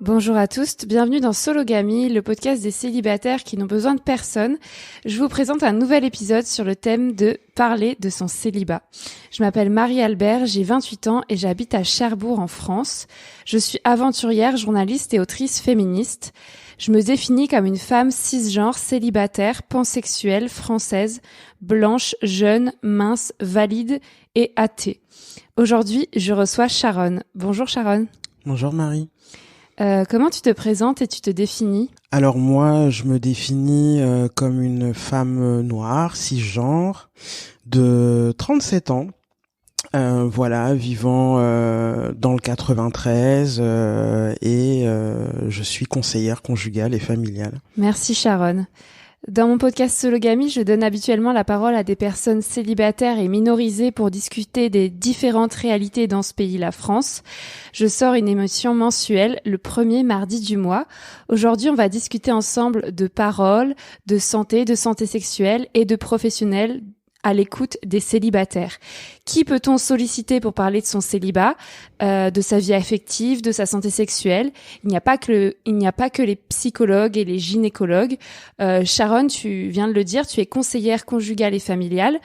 Bonjour à tous, bienvenue dans Sologamy, le podcast des célibataires qui n'ont besoin de personne. Je vous présente un nouvel épisode sur le thème de parler de son célibat. Je m'appelle Marie-Albert, j'ai 28 ans et j'habite à Cherbourg en France. Je suis aventurière, journaliste et autrice féministe. Je me définis comme une femme cisgenre, célibataire, pansexuelle, française, blanche, jeune, mince, valide et athée. Aujourd'hui, je reçois Sharon. Bonjour Sharon. Bonjour Marie. Comment tu te présentes et tu te définis ? Alors moi, je me définis comme une femme noire, cisgenre, de 37 ans. Vivant dans le 93 et je suis conseillère conjugale et familiale. Merci Sharon. Dans mon podcast Sologamy, je donne habituellement la parole à des personnes célibataires et minorisées pour discuter des différentes réalités dans ce pays, la France. Je sors une émission mensuelle le premier mardi du mois. Aujourd'hui, on va discuter ensemble de paroles, de santé sexuelle et de professionnels à l'écoute des célibataires. Qui peut-on solliciter pour parler de son célibat, de sa vie affective, de sa santé sexuelle ? Il n'y a pas que les psychologues et les gynécologues. Sharon, tu viens de le dire, tu es conseillère conjugale et familiale.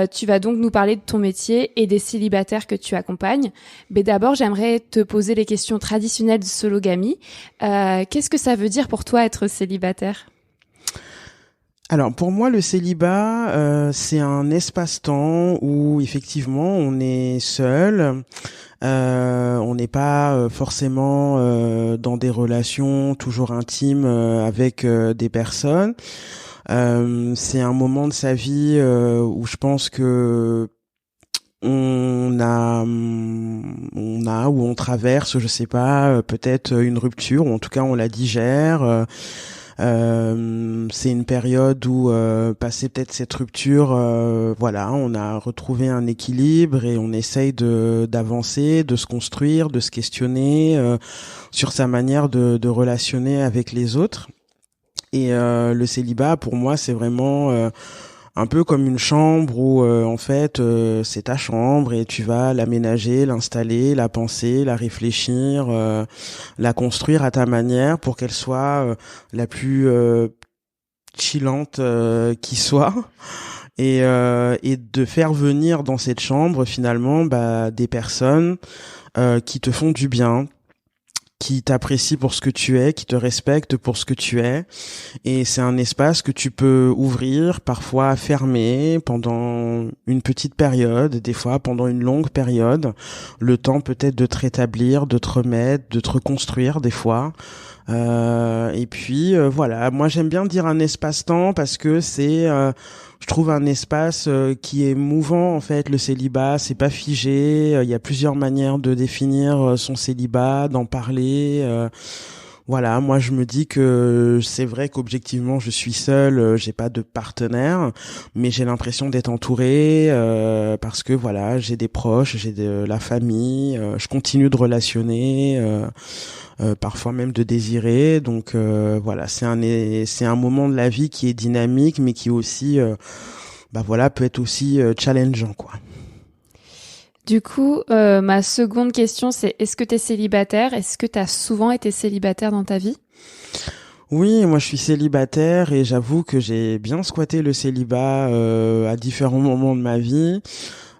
Tu vas donc nous parler de ton métier et des célibataires que tu accompagnes. Mais d'abord, j'aimerais te poser les questions traditionnelles de Sologamy. Qu'est-ce que ça veut dire pour toi être célibataire ? Alors pour moi, le célibat, c'est un espace-temps où effectivement on est seul, on n'est pas forcément dans des relations toujours intimes avec des personnes. C'est un moment de sa vie où je pense que on traverse, je sais pas, peut-être une rupture, ou en tout cas on la digère. C'est une période où, passé peut-être cette rupture, on a retrouvé un équilibre et on essaye d'avancer, de se construire, de se questionner sur sa manière de relationner avec les autres. Et le célibat, pour moi, c'est vraiment un peu comme une chambre où c'est ta chambre et tu vas l'aménager, l'installer, la penser, la réfléchir, la construire à ta manière pour qu'elle soit la plus chillante qui soit et de faire venir dans cette chambre finalement des personnes qui te font du bien, qui t'apprécie pour ce que tu es, qui te respecte pour ce que tu es. Et c'est un espace que tu peux ouvrir, parfois fermer pendant une petite période, des fois pendant une longue période. Le temps peut-être de te rétablir, de te remettre, de te reconstruire des fois. Moi j'aime bien dire un espace-temps parce que c'est... je trouve un espace qui est mouvant en fait. Le célibat, c'est pas figé. Il y a plusieurs manières de définir son célibat, d'en parler. Moi je me dis que c'est vrai qu'objectivement je suis seul, j'ai pas de partenaire, mais j'ai l'impression d'être entouré parce que j'ai des proches, j'ai de la famille, je continue de relationner. Parfois même de désirer, donc c'est un moment de la vie qui est dynamique mais qui aussi peut être aussi challengeant quoi. Du coup, ma seconde question c'est est-ce que tu es célibataire ? Est-ce que tu as souvent été célibataire dans ta vie ? Oui, moi je suis célibataire et j'avoue que j'ai bien squatté le célibat à différents moments de ma vie.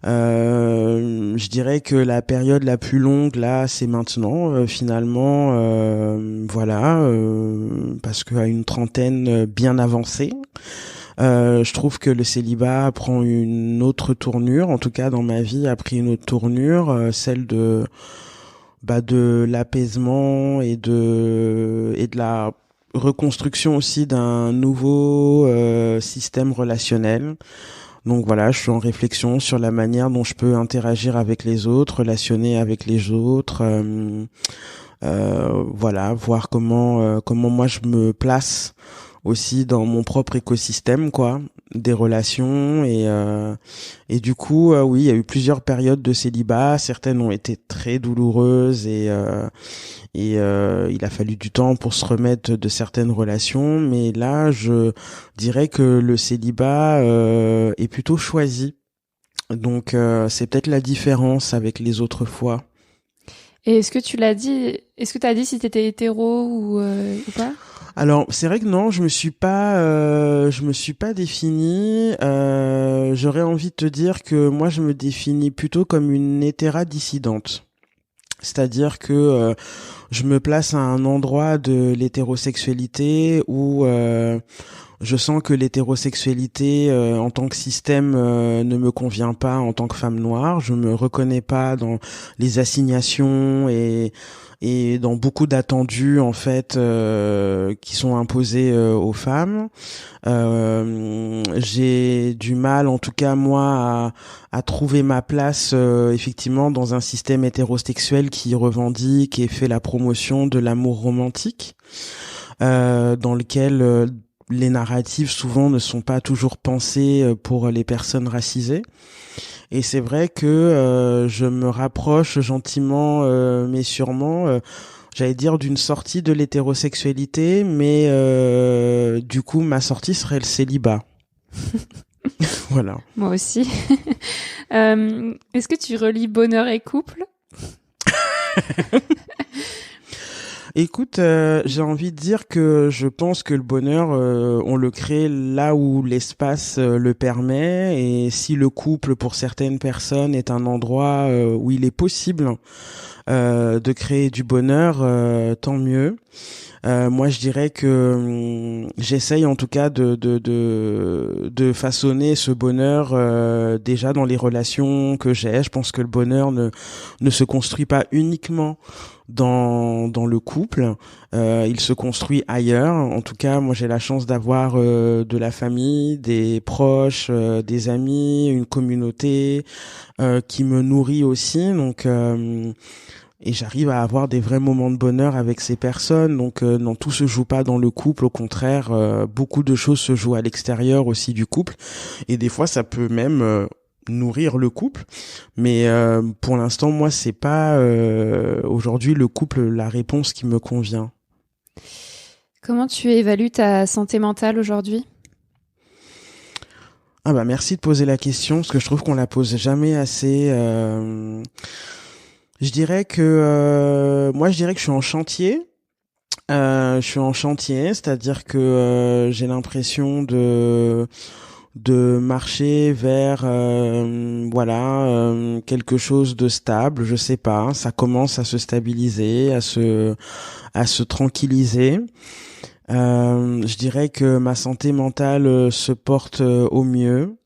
Je dirais que la période la plus longue là c'est maintenant parce qu'à une trentaine bien avancée je trouve que le célibat prend une autre tournure, en tout cas dans ma vie a pris une autre tournure, celle de l'apaisement et de la reconstruction aussi d'un nouveau système relationnel. Donc je suis en réflexion sur la manière dont je peux interagir avec les autres, relationner avec les autres, voir comment moi je me place aussi dans mon propre écosystème des relations et du coup oui, il y a eu plusieurs périodes de célibat, certaines ont été très douloureuses et il a fallu du temps pour se remettre de certaines relations, mais là je dirais que le célibat est plutôt choisi, donc c'est peut-être la différence avec les autres fois. Et est-ce que tu l'as dit, est-ce que tu as dit si tu étais hétéro ou pas? Alors, c'est vrai que non, je me suis pas définie. J'aurais envie de te dire que moi, je me définis plutôt comme une hétéra dissidente. C'est-à-dire que je me place à un endroit de l'hétérosexualité où je sens que l'hétérosexualité en tant que système ne me convient pas en tant que femme noire. Je me reconnais pas dans les assignations et dans beaucoup d'attendus en fait qui sont imposés aux femmes. J'ai du mal, en tout cas moi, à trouver ma place effectivement dans un système hétérosexuel qui revendique et fait la promotion de l'amour romantique, dans lequel les narratives souvent ne sont pas toujours pensées pour les personnes racisées. Et c'est vrai que je me rapproche gentiment mais sûrement, j'allais dire, d'une sortie de l'hétérosexualité, mais du coup ma sortie serait le célibat. Voilà. Moi aussi. Est-ce que tu relis bonheur et couple? Écoute, j'ai envie de dire que je pense que le bonheur, on le crée là où l'espace le permet, et si le couple, pour certaines personnes, est un endroit où il est possible de créer du bonheur, tant mieux. Moi, je dirais que j'essaye en tout cas de façonner ce bonheur déjà dans les relations que j'ai. Je pense que le bonheur ne se construit pas uniquement dans le couple, il se construit ailleurs. En tout cas, moi j'ai la chance d'avoir de la famille, des proches, des amis, une communauté qui me nourrit aussi. Donc et j'arrive à avoir des vrais moments de bonheur avec ces personnes. Donc non, tout se joue pas dans le couple, au contraire, beaucoup de choses se jouent à l'extérieur aussi du couple, et des fois ça peut même nourrir le couple, mais pour l'instant moi c'est pas aujourd'hui le couple la réponse qui me convient. Comment tu évalues ta santé mentale aujourd'hui? Ah bah merci de poser la question, parce que je trouve qu'on la pose jamais assez. Je dirais que moi je dirais que je suis en chantier. Je suis en chantier, c'est-à-dire que j'ai l'impression de marcher vers quelque chose de stable. Je sais pas, ça commence à se stabiliser, à se tranquilliser. Je dirais que ma santé mentale se porte au mieux.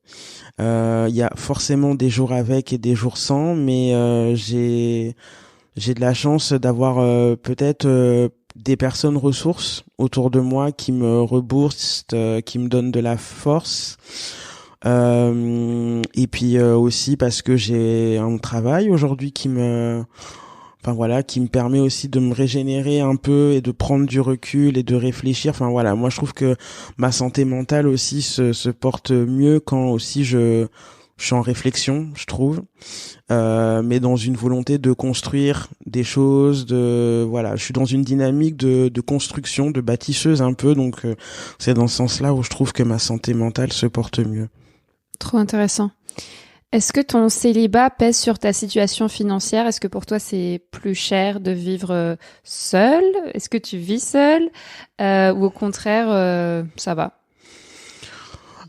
Il y a forcément des jours avec et des jours sans, mais j'ai de la chance d'avoir peut-être des personnes ressources autour de moi qui me reboostent, qui me donnent de la force. Et puis aussi parce que j'ai un travail aujourd'hui qui me permet aussi de me régénérer un peu et de prendre du recul et de réfléchir. Enfin voilà, moi je trouve que ma santé mentale aussi se porte mieux quand aussi je suis en réflexion, je trouve, mais dans une volonté de construire des choses, je suis dans une dynamique de construction, de bâtisseuse un peu, donc c'est dans ce sens-là où je trouve que ma santé mentale se porte mieux. Trop intéressant. Est-ce que ton célibat pèse sur ta situation financière? Est-ce que pour toi c'est plus cher de vivre seul? Est-ce que tu vis seul? Ou au contraire, ça va?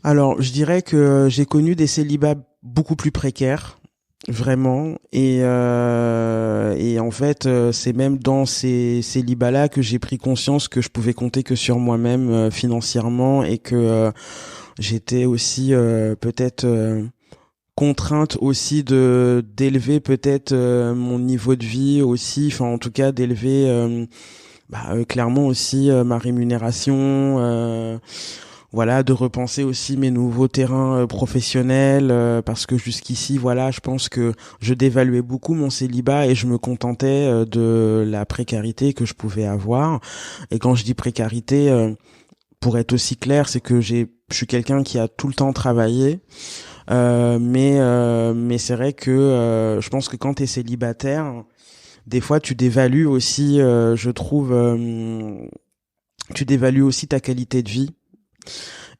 Alors, je dirais que j'ai connu des célibats beaucoup plus précaires, vraiment, et en fait, c'est même dans ces célibats-là que j'ai pris conscience que je pouvais compter que sur moi-même financièrement, et que j'étais aussi peut-être contrainte aussi d'élever peut-être mon niveau de vie aussi, enfin en tout cas d'élever clairement aussi ma rémunération, de repenser aussi mes nouveaux terrains professionnels, parce que jusqu'ici je pense que je dévaluais beaucoup mon célibat et je me contentais de la précarité que je pouvais avoir. Et quand je dis précarité, pour être aussi clair, c'est que je suis quelqu'un qui a tout le temps travaillé, mais c'est vrai que je pense que quand t'es célibataire, des fois tu dévalues aussi, je trouve, tu dévalues aussi ta qualité de vie.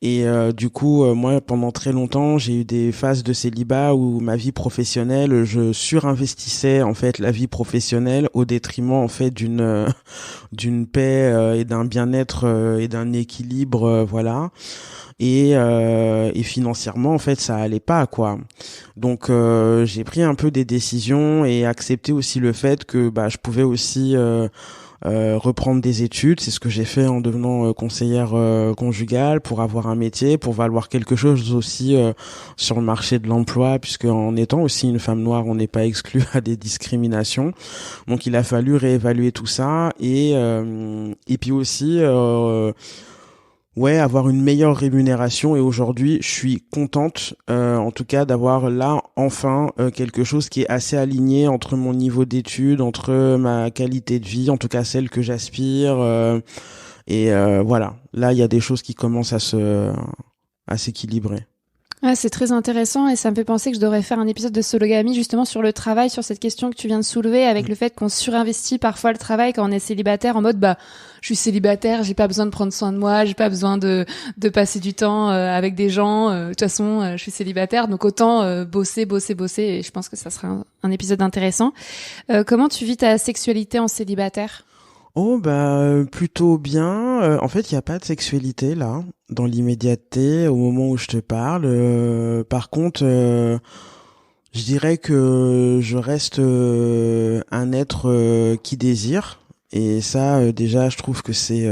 Et du coup, moi, pendant très longtemps, j'ai eu des phases de célibat où ma vie professionnelle, je surinvestissais en fait la vie professionnelle au détriment en fait d'une paix et d'un bien-être et d'un équilibre, voilà. Et financièrement, en fait, ça allait pas, quoi. Donc, j'ai pris un peu des décisions et accepté aussi le fait que bah je pouvais aussi reprendre des études. C'est ce que j'ai fait en devenant conseillère conjugale pour avoir un métier, pour valoir quelque chose aussi sur le marché de l'emploi, puisque en étant aussi une femme noire, on n'est pas exclu à des discriminations. Donc il a fallu réévaluer tout ça et puis aussi ouais, avoir une meilleure rémunération. Et aujourd'hui, je suis contente, en tout cas, d'avoir là enfin quelque chose qui est assez aligné entre mon niveau d'études, entre ma qualité de vie, en tout cas celle que j'aspire. Voilà, là, il y a des choses qui commencent à s'équilibrer. Ouais, c'est très intéressant et ça me fait penser que je devrais faire un épisode de Sologamie justement sur le travail, sur cette question que tu viens de soulever avec le fait qu'on surinvestit parfois le travail quand on est célibataire en mode bah je suis célibataire, j'ai pas besoin de prendre soin de moi, j'ai pas besoin de passer du temps avec des gens, de toute façon je suis célibataire donc autant bosser et je pense que ça sera un épisode intéressant. Comment tu vis ta sexualité en célibataire? Oh bah plutôt bien. En fait, il y a pas de sexualité là dans l'immédiateté au moment où je te parle. Par contre, je dirais que je reste un être qui désire. Et ça, déjà, je trouve que c'est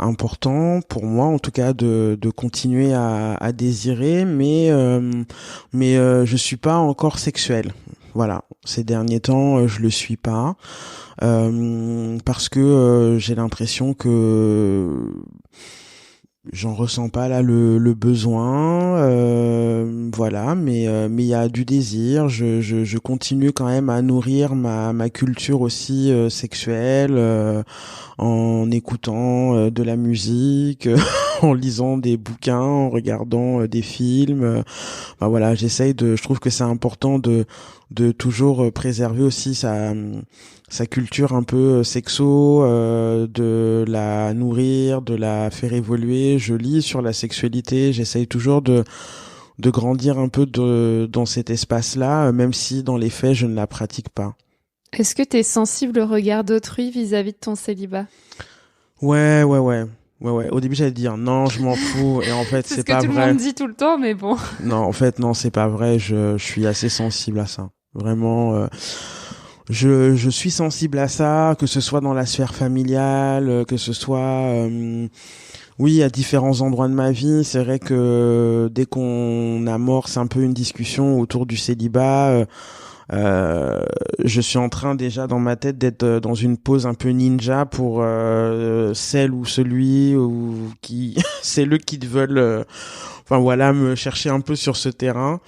important pour moi, en tout cas, de continuer à désirer, mais je suis pas encore sexuel. Voilà, ces derniers temps, je le suis pas parce que j'ai l'impression que j'en ressens pas là le besoin, voilà, mais il y a du désir. Je continue quand même à nourrir ma culture aussi sexuelle en écoutant de la musique, en lisant des bouquins, en regardant des films. Enfin, voilà, je trouve que c'est important de toujours préserver aussi sa culture un peu sexo, de la nourrir, de la faire évoluer. Je lis sur la sexualité, j'essaye toujours de grandir un peu dans cet espace-là, même si dans les faits je ne la pratique pas. Est-ce que t'es sensible au regard d'autrui vis-à-vis de ton célibat? Ouais, ouais, ouais. Ouais, ouais. Au début, j'allais dire non, je m'en fous. Et en fait, C'est c'est ce que pas tout le vrai. monde dit tout le temps, mais bon. Non, en fait, non, c'est pas vrai. Je suis assez sensible à ça. Vraiment, je suis sensible à ça, que ce soit dans la sphère familiale, que ce soit, oui, à différents endroits de ma vie. C'est vrai que dès qu'on amorce un peu une discussion autour du célibat, je suis en train déjà dans ma tête d'être dans une pose un peu ninja pour celle ou celui ou qui c'est eux qui veulent enfin voilà me chercher un peu sur ce terrain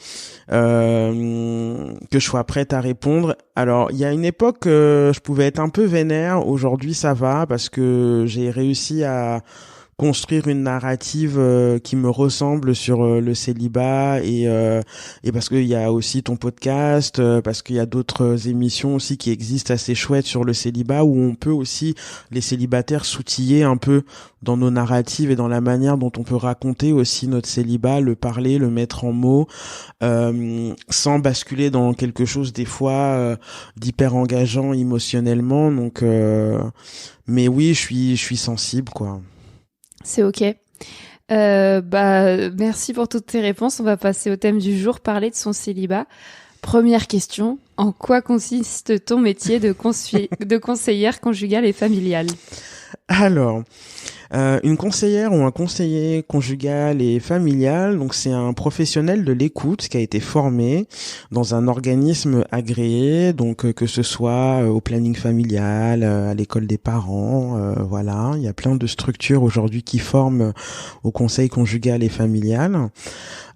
que je sois prête à répondre. Alors il y a une époque je pouvais être un peu vénère, aujourd'hui ça va parce que j'ai réussi à construire une narrative qui me ressemble sur le célibat et parce qu'il y a aussi ton podcast, parce qu'il y a d'autres émissions aussi qui existent assez chouettes sur le célibat où on peut aussi les célibataires s'outiller un peu dans nos narratives et dans la manière dont on peut raconter aussi notre célibat, le parler, le mettre en mots, sans basculer dans quelque chose des fois d'hyper engageant émotionnellement. Donc, mais oui, je suis sensible quoi. C'est ok. Merci pour toutes tes réponses. On va passer au thème du jour, parler de son célibat. Première question, en quoi consiste ton métier de conseillère conjugale et familiale? Alors, une conseillère ou un conseiller conjugal et familial, donc c'est un professionnel de l'écoute qui a été formé dans un organisme agréé, donc que ce soit au planning familial, à l'école des parents, voilà, il y a plein de structures aujourd'hui qui forment au conseil conjugal et familial.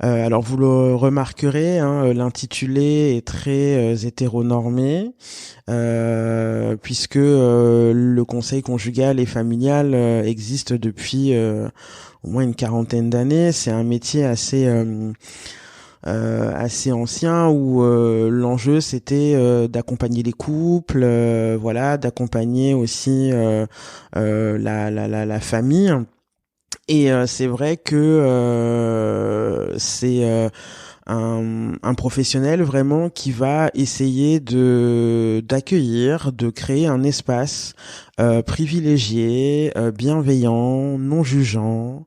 Alors vous le remarquerez, hein, l'intitulé est très hétéronormé, puisque le conseil conjugal et familial existe depuis au moins une quarantaine d'années. C'est un métier assez ancien où l'enjeu c'était d'accompagner les couples, voilà, d'accompagner aussi la famille. Et c'est vrai que c'est un professionnel vraiment qui va essayer d'accueillir, de créer un espace privilégié, bienveillant, non jugeant,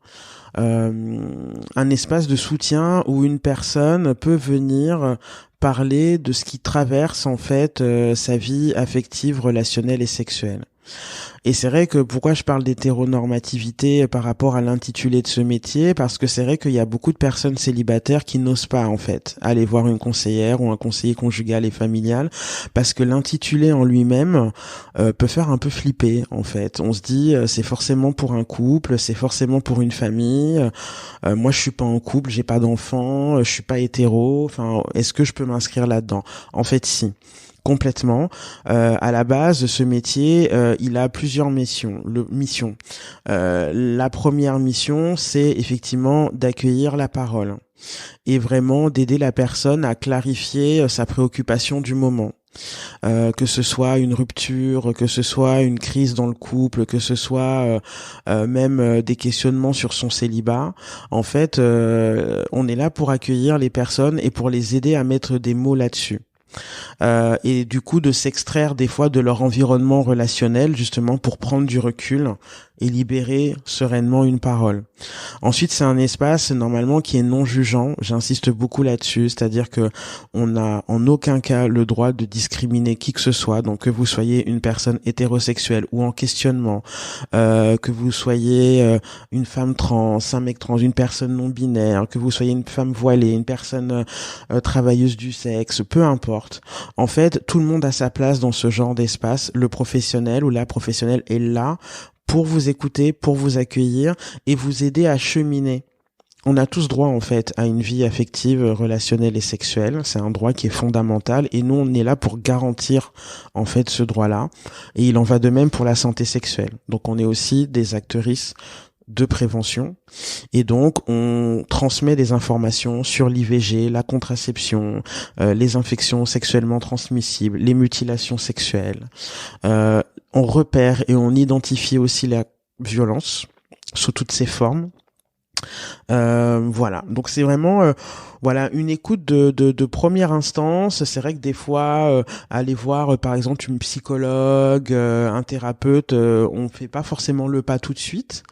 un espace de soutien où une personne peut venir parler de ce qui traverse en fait sa vie affective, relationnelle et sexuelle. Et c'est vrai que pourquoi je parle d'hétéronormativité par rapport à l'intitulé de ce métier, parce que c'est vrai qu'il y a beaucoup de personnes célibataires qui n'osent pas en fait aller voir une conseillère ou un conseiller conjugal et familial, parce que l'intitulé en lui-même peut faire un peu flipper en fait. On se dit c'est forcément pour un couple, c'est forcément pour une famille. Moi je suis pas en couple, j'ai pas d'enfant, je suis pas hétéro. Enfin, est-ce que je peux m'inscrire là-dedans? En fait, si. Complètement. À la base, ce métier, il a plusieurs missions. La première mission, c'est effectivement d'accueillir la parole et vraiment d'aider la personne à clarifier sa préoccupation du moment. Que ce soit une rupture, que ce soit une crise dans le couple, que ce soit même des questionnements sur son célibat. En fait, on est là pour accueillir les personnes et pour les aider à mettre des mots là-dessus. Et du coup de s'extraire des fois de leur environnement relationnel justement pour prendre du recul et libérer sereinement une parole. Ensuite, c'est un espace normalement qui est non jugeant. J'insiste beaucoup là-dessus, c'est-à-dire que on n'a en aucun cas le droit de discriminer qui que ce soit. Donc que vous soyez une personne hétérosexuelle ou en questionnement, que vous soyez une femme trans, un mec trans, une personne non binaire, que vous soyez une femme voilée, une personne travailleuse du sexe, peu importe. En fait, tout le monde a sa place dans ce genre d'espace. Le professionnel ou la professionnelle est là pour vous écouter, pour vous accueillir et vous aider à cheminer. On a tous droit en fait à une vie affective, relationnelle et sexuelle. C'est un droit qui est fondamental et nous on est là pour garantir en fait ce droit-là. Et il en va de même pour la santé sexuelle. Donc on est aussi des actrices de prévention et donc on transmet des informations sur l'IVG, la contraception, les infections sexuellement transmissibles, les mutilations sexuelles. On repère et on identifie aussi la violence sous toutes ses formes. Voilà, donc c'est vraiment voilà une écoute de première instance. C'est vrai que des fois aller voir par exemple une psychologue, un thérapeute, on fait pas forcément le pas tout de suite.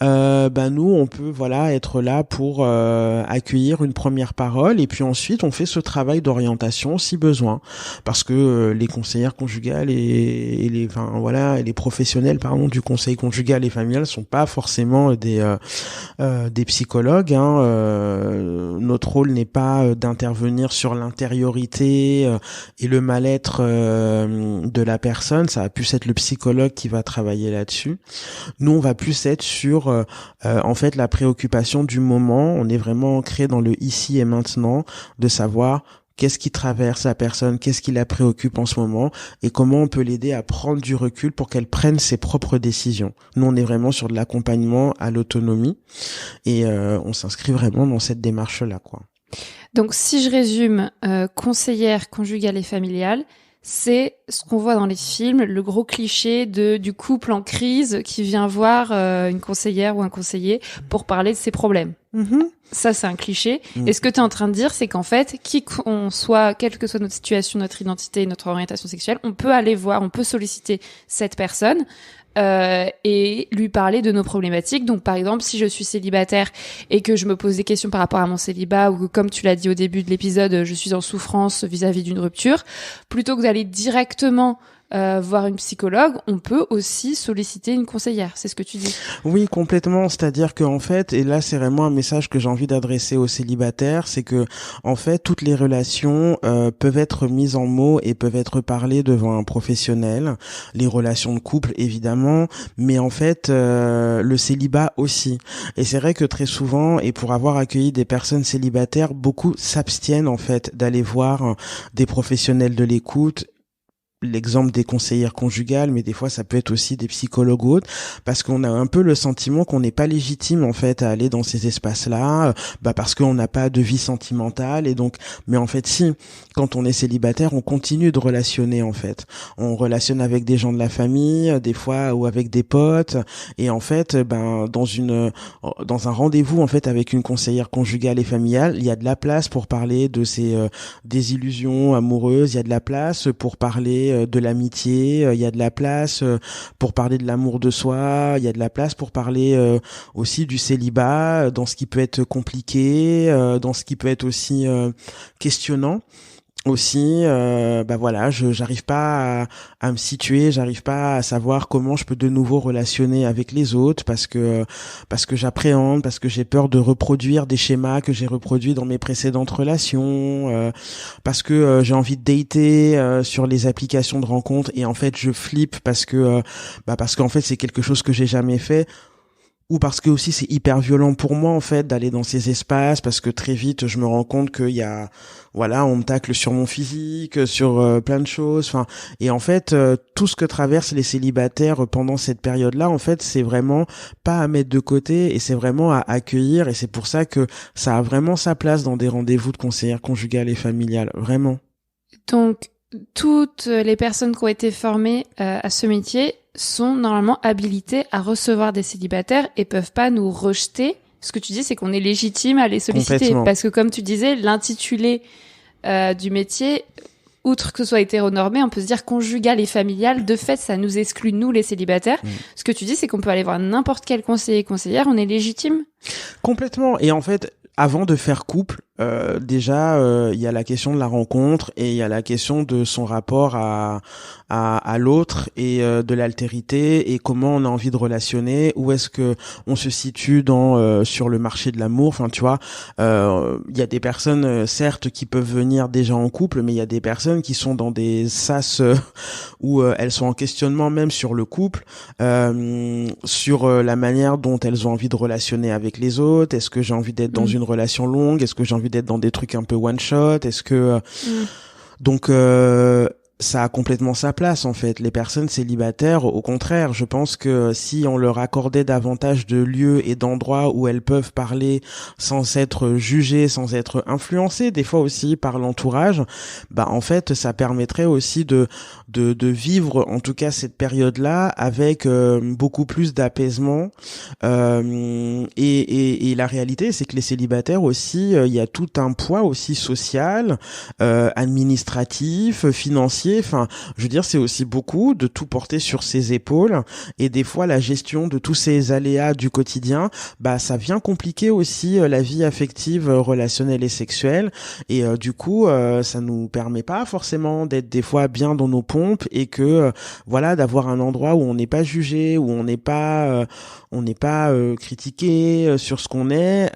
Nous on peut voilà être là pour accueillir une première parole et puis ensuite on fait ce travail d'orientation si besoin, parce que les conseillères conjugales et les professionnels du conseil conjugal et familial sont pas forcément des psychologues. Notre rôle n'est pas d'intervenir sur l'intériorité et le mal-être de la personne. Ça va plus être le psychologue qui va travailler là-dessus. Nous, on va plus être sur en fait la préoccupation du moment. On est vraiment ancré dans le ici et maintenant, de savoir qu'est-ce qui traverse la personne, qu'est-ce qui la préoccupe en ce moment et comment on peut l'aider à prendre du recul pour qu'elle prenne ses propres décisions. Nous, on est vraiment sur de l'accompagnement à l'autonomie et on s'inscrit vraiment dans cette démarche-là, quoi. Donc, si je résume, conseillère conjugale et familiale, c'est ce qu'on voit dans les films, le gros cliché du couple en crise qui vient voir une conseillère ou un conseiller pour parler de ses problèmes. Mm-hmm. Ça, c'est un cliché. Et ce que tu es en train de dire, c'est qu'en fait, qui qu'on soit, quelle que soit notre situation, notre identité, notre orientation sexuelle, on peut aller voir, on peut solliciter cette personne et lui parler de nos problématiques. Donc, par exemple, si je suis célibataire et que je me pose des questions par rapport à mon célibat ou que, comme tu l'as dit au début de l'épisode, je suis en souffrance vis-à-vis d'une rupture, plutôt que d'aller directement voir une psychologue, on peut aussi solliciter une conseillère. C'est ce que tu dis. Oui, complètement. C'est-à-dire que en fait, et là c'est vraiment un message que j'ai envie d'adresser aux célibataires, c'est que en fait toutes les relations peuvent être mises en mots et peuvent être parlées devant un professionnel. Les relations de couple évidemment, mais en fait le célibat aussi. Et c'est vrai que très souvent, et pour avoir accueilli des personnes célibataires, beaucoup s'abstiennent en fait d'aller voir des professionnels de l'écoute. l'exemple des conseillères conjugales, mais des fois ça peut être aussi des psychologues ou autres, parce qu'on a un peu le sentiment qu'on n'est pas légitime en fait à aller dans ces espaces-là, parce qu'on n'a pas de vie sentimentale et donc, mais en fait si, quand on est célibataire, on continue de relationner en fait, on relationne avec des gens de la famille, des fois ou avec des potes, et en fait, dans un rendez-vous en fait avec une conseillère conjugale et familiale, il y a de la place pour parler de ces désillusions amoureuses, il y a de la place pour parler de l'amitié, il y a de la place pour parler de l'amour de soi, il y a de la place pour parler aussi du célibat, dans ce qui peut être compliqué, dans ce qui peut être aussi questionnant. Aussi, j'arrive pas à me situer, j'arrive pas à savoir comment je peux de nouveau relationner avec les autres parce que j'appréhende, parce que j'ai peur de reproduire des schémas que j'ai reproduits dans mes précédentes relations, parce que j'ai envie de dater sur les applications de rencontres et en fait je flippe parce qu'en fait c'est quelque chose que j'ai jamais fait. Ou parce que aussi c'est hyper violent pour moi en fait d'aller dans ces espaces parce que très vite je me rends compte qu'il y a on me tacle sur mon physique, sur plein de choses, et en fait tout ce que traversent les célibataires pendant cette période-là en fait c'est vraiment pas à mettre de côté et c'est vraiment à accueillir et c'est pour ça que ça a vraiment sa place dans des rendez-vous de conseillère conjugale et familiale, vraiment. Donc toutes les personnes qui ont été formées à ce métier sont normalement habilités à recevoir des célibataires et peuvent pas nous rejeter. Ce que tu dis, c'est qu'on est légitime à les solliciter. Parce que comme tu disais, l'intitulé du métier, outre que ce soit hétéronormé, on peut se dire conjugal et familial. De fait, ça nous exclut, nous, les célibataires. Ce que tu dis, c'est qu'on peut aller voir n'importe quel conseiller, conseillère, on est légitime. Complètement. Et en fait, avant de faire couple, déjà, il y a la question de la rencontre et il y a la question de son rapport à l'autre et de l'altérité et comment on a envie de relationner, où est-ce que on se situe sur le marché de l'amour. Enfin, tu vois, il y a des personnes certes qui peuvent venir déjà en couple, mais il y a des personnes qui sont dans des sas où elles sont en questionnement même sur le couple, sur la manière dont elles ont envie de relationner avec les autres. Est-ce que j'ai envie d'être dans une relation longue? Est-ce que j'ai envie d'être dans des trucs un peu one shot? Est-ce que donc ça a complètement sa place en fait. Les personnes célibataires, au contraire, je pense que si on leur accordait davantage de lieux et d'endroits où elles peuvent parler sans être jugées, sans être influencées, des fois aussi par l'entourage, en fait, ça permettrait aussi de vivre en tout cas cette période-là avec beaucoup plus d'apaisement. Et la réalité, c'est que les célibataires aussi, il y a tout un poids aussi social, administratif, financier. Enfin, je veux dire, c'est aussi beaucoup de tout porter sur ses épaules et des fois la gestion de tous ces aléas du quotidien, ça vient compliquer aussi la vie affective, relationnelle et sexuelle et du coup, ça nous permet pas forcément d'être des fois bien dans nos pompes et que d'avoir un endroit où on n'est pas jugé, où on n'est pas critiqué sur ce qu'on est,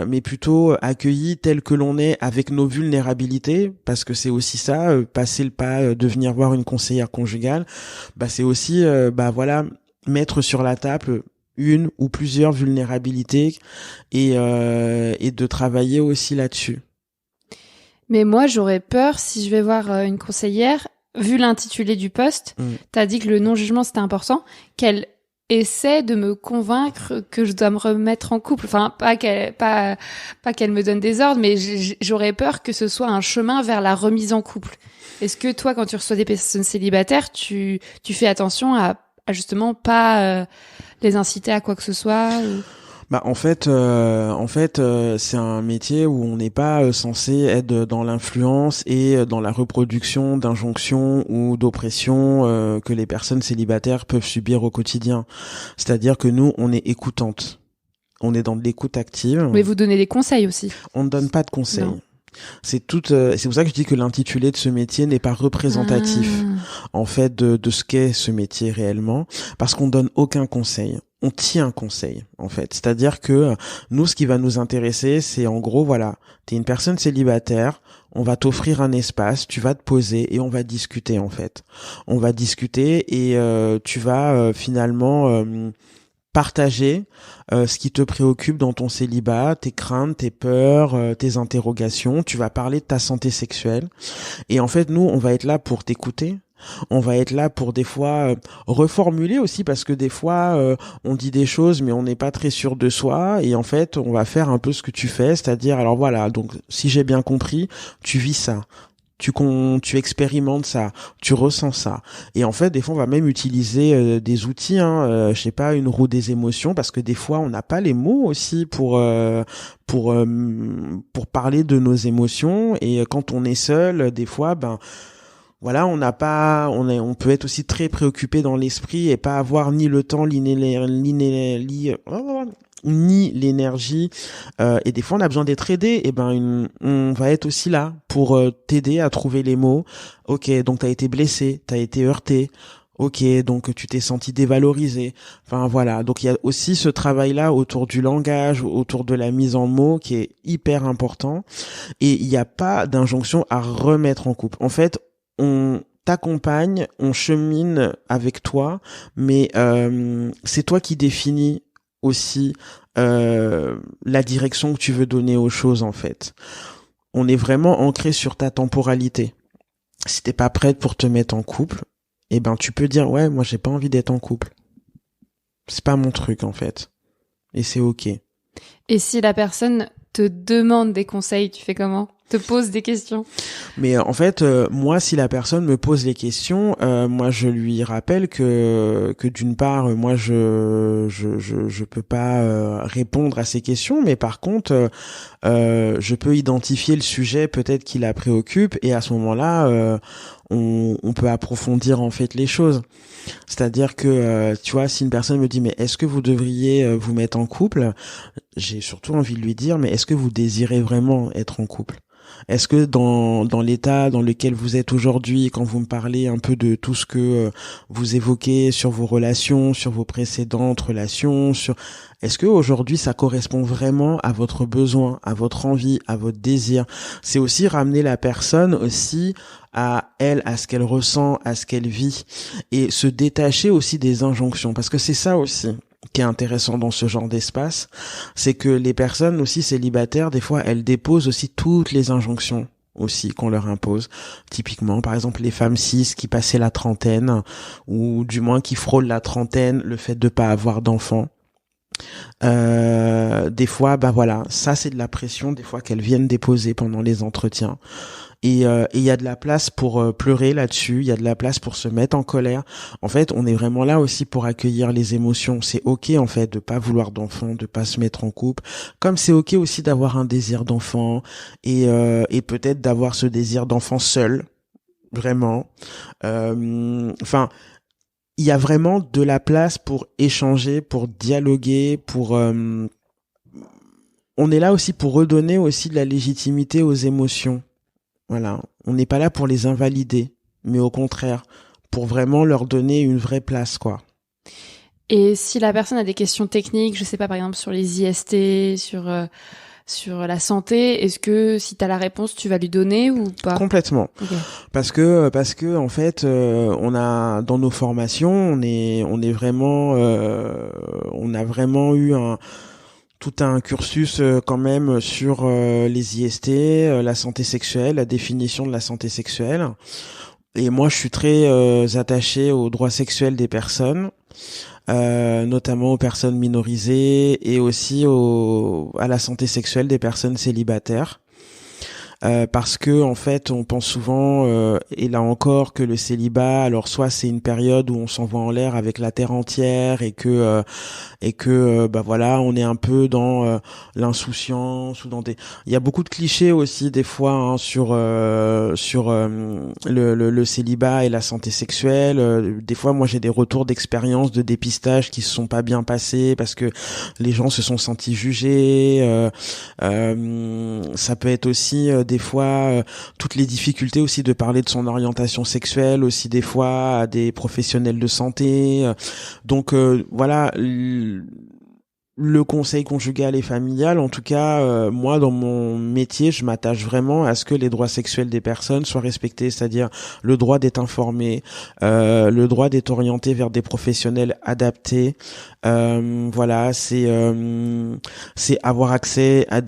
mais plutôt accueilli tel que l'on est avec nos vulnérabilités, parce que c'est aussi ça, passer le pas de venir voir une conseillère conjugale, c'est aussi mettre sur la table une ou plusieurs vulnérabilités et de travailler aussi là-dessus. Mais moi, j'aurais peur si je vais voir une conseillère, vu l'intitulé du poste, t'as dit que le non-jugement c'était important, qu'elle essaie de me convaincre que je dois me remettre en couple. Enfin, pas qu'elle me donne des ordres, mais j'aurais peur que ce soit un chemin vers la remise en couple. Est-ce que toi, quand tu reçois des personnes célibataires, tu fais attention à justement pas les inciter à quoi que ce soit ou... En fait, c'est un métier où on n'est pas censé être dans l'influence et dans la reproduction d'injonctions ou d'oppressions que les personnes célibataires peuvent subir au quotidien. C'est-à-dire que nous, on est écoutantes. On est dans de l'écoute active. Mais vous donnez des conseils aussi. On ne donne pas de conseils. Non. C'est pour ça que je dis que l'intitulé de ce métier n'est pas représentatif en fait de ce qu'est ce métier réellement, parce qu'on donne aucun conseil. On tient un conseil, en fait. C'est-à-dire que nous, ce qui va nous intéresser, c'est en gros, t'es une personne célibataire, on va t'offrir un espace, tu vas te poser et on va discuter, en fait. On va discuter et tu vas finalement partager ce qui te préoccupe dans ton célibat, tes craintes, tes peurs, tes interrogations. Tu vas parler de ta santé sexuelle. Et en fait, nous, on va être là pour t'écouter, On va être là pour des fois reformuler aussi parce que des fois on dit des choses mais on n'est pas très sûr de soi et en fait on va faire un peu ce que tu fais, c'est-à-dire alors voilà, donc si j'ai bien compris, tu vis ça. Tu expérimentes ça, tu ressens ça. Et en fait, des fois, on va même utiliser des outils, je sais pas, une roue des émotions, parce que des fois, on n'a pas les mots aussi pour parler de nos émotions. Et quand on est seul, des fois, ben voilà, on n'a pas, on peut être aussi très préoccupé dans l'esprit et pas avoir ni le temps, ni l'énergie et des fois on a besoin d'être aidé et ben on va être aussi là pour t'aider à trouver les mots. OK, donc t'as été blessé, t'as été heurté. OK, donc tu t'es senti dévalorisé. Enfin voilà, donc il y a aussi ce travail là autour du langage, autour de la mise en mots qui est hyper important et il n'y a pas d'injonction à remettre en couple. En fait, on t'accompagne, on chemine avec toi, mais c'est toi qui définis aussi la direction que tu veux donner aux choses en fait. On est vraiment ancré sur ta temporalité. Si t'es pas prête pour te mettre en couple, eh ben tu peux dire ouais, moi j'ai pas envie d'être en couple. C'est pas mon truc en fait. Et c'est OK. Et si la personne te demande des conseils, tu fais comment? Te pose des questions? Mais en fait, moi, si la personne me pose les questions, moi, je lui rappelle que d'une part, moi, je peux pas répondre à ces questions, mais par contre, je peux identifier le sujet peut-être qui la préoccupe, et à ce moment-là, on peut approfondir en fait les choses. C'est-à-dire que, tu vois, si une personne me dit, mais est-ce que vous devriez vous mettre en couple? J'ai surtout envie de lui dire, mais est-ce que vous désirez vraiment être en couple? Est-ce que dans l'état dans lequel vous êtes aujourd'hui, quand vous me parlez un peu de tout ce que vous évoquez sur vos relations, sur vos précédentes relations, est-ce que aujourd'hui ça correspond vraiment à votre besoin, à votre envie, à votre désir? C'est aussi ramener la personne aussi à elle, à ce qu'elle ressent, à ce qu'elle vit et se détacher aussi des injonctions parce que c'est ça aussi qui est intéressant dans ce genre d'espace, c'est que les personnes aussi célibataires, des fois, elles déposent aussi toutes les injonctions aussi qu'on leur impose. Typiquement, par exemple, les femmes cis qui passaient la trentaine, ou du moins qui frôlent la trentaine, le fait de pas avoir d'enfants. Des fois, bah voilà, ça c'est de la pression, des fois qu'elles viennent déposer pendant les entretiens. Et il y a de la place pour pleurer là-dessus, il y a de la place pour se mettre en colère. En fait, on est vraiment là aussi pour accueillir les émotions. C'est OK en fait de pas vouloir d'enfant, de pas se mettre en couple. Comme c'est OK aussi d'avoir un désir d'enfant et peut-être d'avoir ce désir d'enfant seul, vraiment. Enfin, il y a vraiment de la place pour échanger, pour dialoguer, pour on est là aussi pour redonner aussi de la légitimité aux émotions. Voilà, on n'est pas là pour les invalider, mais au contraire, pour vraiment leur donner une vraie place, quoi. Et si la personne a des questions techniques, je sais pas, par exemple sur les IST, sur la santé, est-ce que si tu as la réponse, tu vas lui donner ou pas? Complètement. Okay. Parce que en fait, on a dans nos formations, on est vraiment, on a vraiment eu tout un cursus quand même sur les IST, la santé sexuelle, la définition de la santé sexuelle. Et moi, je suis très attaché aux droits sexuels des personnes, notamment aux personnes minorisées et aussi à la santé sexuelle des personnes célibataires. Parce que en fait on pense souvent et là encore que le célibat, alors soit c'est une période où on s'envoie en l'air avec la terre entière et que bah voilà, on est un peu dans l'insouciance ou dans il y a beaucoup de clichés aussi des fois sur le célibat et la santé sexuelle. Des fois moi j'ai des retours d'expérience de dépistage qui se sont pas bien passés parce que les gens se sont sentis jugés. Ça peut être aussi des fois toutes les difficultés aussi de parler de son orientation sexuelle aussi des fois à des professionnels de santé. Donc voilà, le conseil conjugal et familial, en tout cas, moi dans mon métier, je m'attache vraiment à ce que les droits sexuels des personnes soient respectés, c'est-à-dire le droit d'être informé, le droit d'être orienté vers des professionnels adaptés. Voilà, c'est avoir accès à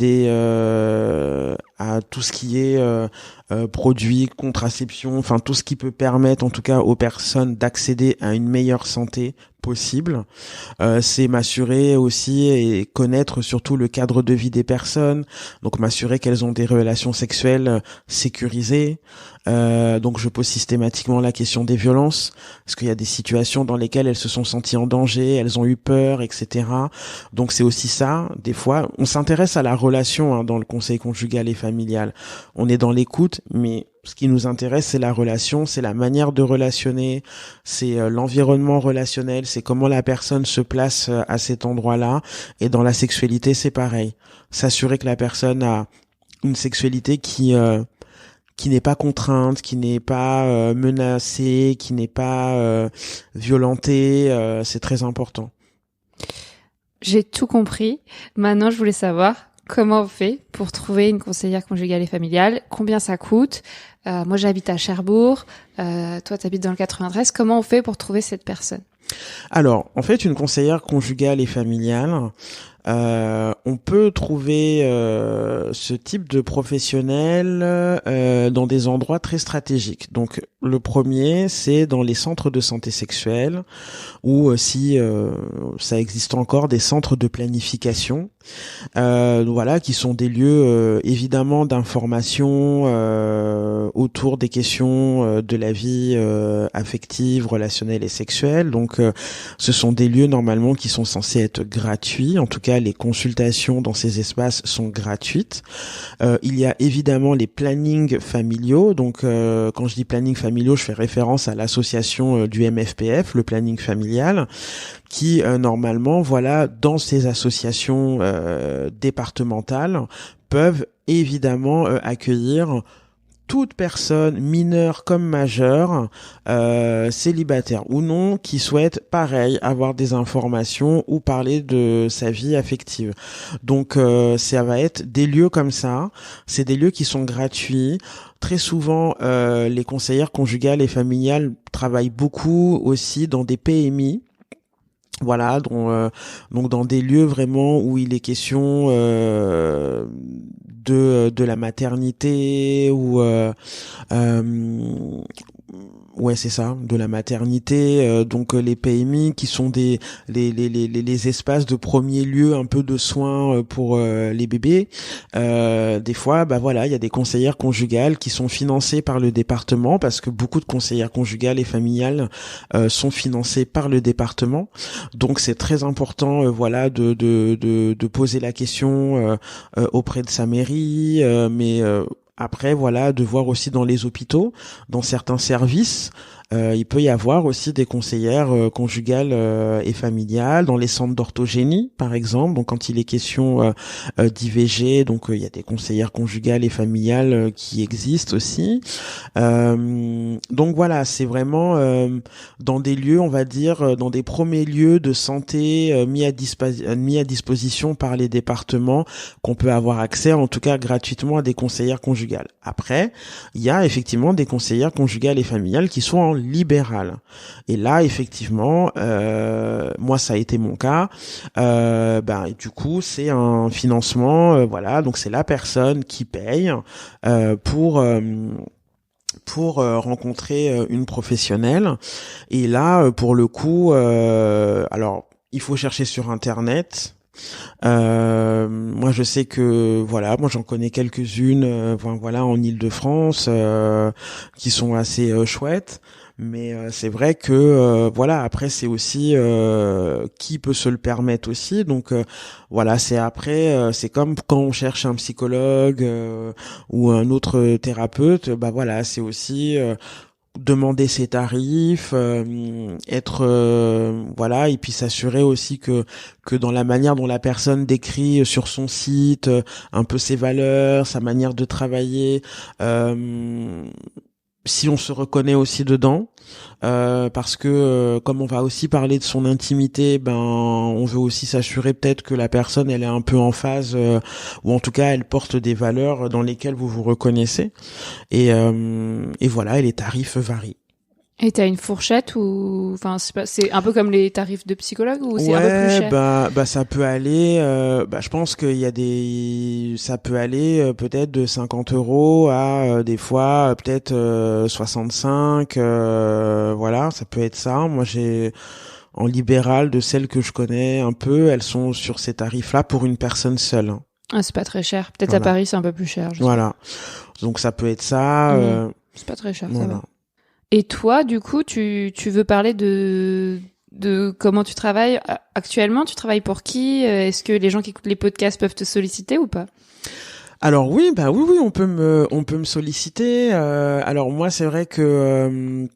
à tout ce qui est produits, contraception, enfin tout ce qui peut permettre en tout cas aux personnes d'accéder à une meilleure santé possible. C'est m'assurer aussi et connaître surtout le cadre de vie des personnes, donc m'assurer qu'elles ont des relations sexuelles sécurisées. Donc je pose systématiquement la question des violences, parce qu'il y a des situations dans lesquelles elles se sont senties en danger, elles ont eu peur, etc. Donc c'est aussi ça, des fois, on s'intéresse à la relation dans le conseil conjugal et familial. On est dans l'écoute, mais ce qui nous intéresse, c'est la relation, c'est la manière de relationner, c'est l'environnement relationnel, c'est comment la personne se place à cet endroit-là. Et dans la sexualité, c'est pareil. S'assurer que la personne a une sexualité qui n'est pas contrainte, qui n'est pas menacée, qui n'est pas violentée, c'est très important. J'ai tout compris. Maintenant, je voulais savoir comment on fait pour trouver une conseillère conjugale et familiale, combien ça coûte. Moi, j'habite à Cherbourg, toi, t'habites dans le 93. Comment on fait pour trouver cette personne? Alors, en fait, une conseillère conjugale et familiale, on peut trouver ce type de professionnel dans des endroits très stratégiques. Donc, le premier, c'est dans les centres de santé sexuelle, ou si ça existe encore, des centres de planification, voilà, qui sont des lieux évidemment d'information autour des questions de la vie affective, relationnelle et sexuelle. Donc, ce sont des lieux normalement qui sont censés être gratuits. En tout cas, les consultations dans ces espaces sont gratuites. Il y a évidemment les plannings familiaux. Donc, quand je dis planning familiaux, je fais référence à l'association du MFPF, le planning familial, qui normalement, voilà, dans ces associations départementales, peuvent évidemment accueillir toute personne, mineure comme majeure, célibataire ou non, qui souhaite, pareil, avoir des informations ou parler de sa vie affective. Donc, ça va être des lieux comme ça. C'est des lieux qui sont gratuits. Très souvent, les conseillères conjugales et familiales travaillent beaucoup aussi dans des PMI. Voilà, donc dans des lieux vraiment où il est question de la maternité ou ouais, c'est ça, de la maternité. Donc les PMI qui sont les espaces de premier lieu un peu de soins pour les bébés. Des fois, bah voilà, il y a des conseillères conjugales qui sont financées par le département, parce que beaucoup de conseillères conjugales et familiales sont financées par le département. Donc c'est très important, voilà, de poser la question auprès de sa mairie, mais après, voilà, de voir aussi dans les hôpitaux, dans certains services, il peut y avoir aussi des conseillères conjugales et familiales, dans les centres d'orthogénie, par exemple. Donc, quand il est question d'IVG, donc il y a des conseillères conjugales et familiales qui existent aussi. Donc voilà, c'est vraiment dans des lieux, on va dire, dans des premiers lieux de santé mis à disposition par les départements, qu'on peut avoir accès, en tout cas gratuitement, à des conseillères conjugales. Après, il y a effectivement des conseillères conjugales et familiales qui sont en libéral. Et là, effectivement, moi, ça a été mon cas. Du coup, c'est un financement, voilà. Donc, c'est la personne qui paye pour rencontrer une professionnelle. Et là, pour le coup, alors, il faut chercher sur Internet. Moi je sais que voilà, moi j'en connais quelques-unes voilà en Île-de-France qui sont assez chouettes, mais c'est vrai que voilà, après c'est aussi qui peut se le permettre aussi. Donc voilà, c'est après c'est comme quand on cherche un psychologue ou un autre thérapeute, bah voilà, c'est aussi demander ses tarifs, être voilà, et puis s'assurer aussi que dans la manière dont la personne décrit sur son site un peu ses valeurs, sa manière de travailler, si on se reconnaît aussi dedans, parce que comme on va aussi parler de son intimité, ben on veut aussi s'assurer peut-être que la personne elle est un peu en phase, ou en tout cas elle porte des valeurs dans lesquelles vous vous reconnaissez, et voilà, et les tarifs varient. Et t'as une fourchette ou enfin c'est un peu comme les tarifs de psychologue ou c'est un peu plus cher? Bah ça peut aller. Je pense qu'il y a ça peut aller peut-être de 50 € à des fois peut-être 65. Voilà, ça peut être ça. Moi j'ai en libéral de celles que je connais un peu, elles sont sur ces tarifs-là pour une personne seule, hein. Ah, c'est pas très cher. Peut-être Voilà. à Paris c'est un peu plus cher. Voilà. Donc ça peut être ça. C'est pas très cher. Voilà. Ça va. Et toi, du coup, tu veux parler de comment tu travailles actuellement? Tu travailles pour qui? Est-ce que les gens qui écoutent les podcasts peuvent te solliciter ou pas? Alors oui, on peut me solliciter. Alors moi, c'est vrai que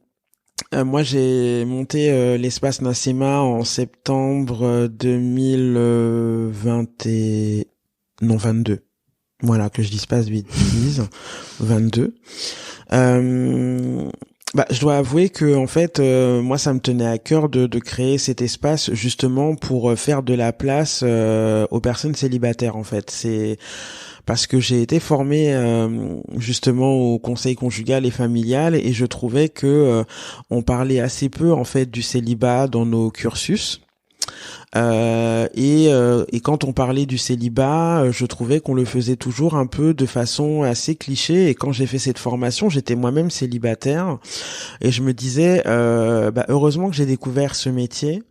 moi j'ai monté l'espace Nasema en septembre 22. Voilà, que je dise pas de bêtises. 22. Je dois avouer que en fait, moi, ça me tenait à cœur de créer cet espace justement pour faire de la place aux personnes célibataires. En fait, c'est parce que j'ai été formé justement au conseil conjugal et familial et je trouvais que on parlait assez peu en fait du célibat dans nos cursus. Et quand on parlait du célibat, je trouvais qu'on le faisait toujours un peu de façon assez cliché. Et quand j'ai fait cette formation, j'étais moi-même célibataire et je me disais, heureusement que j'ai découvert ce métier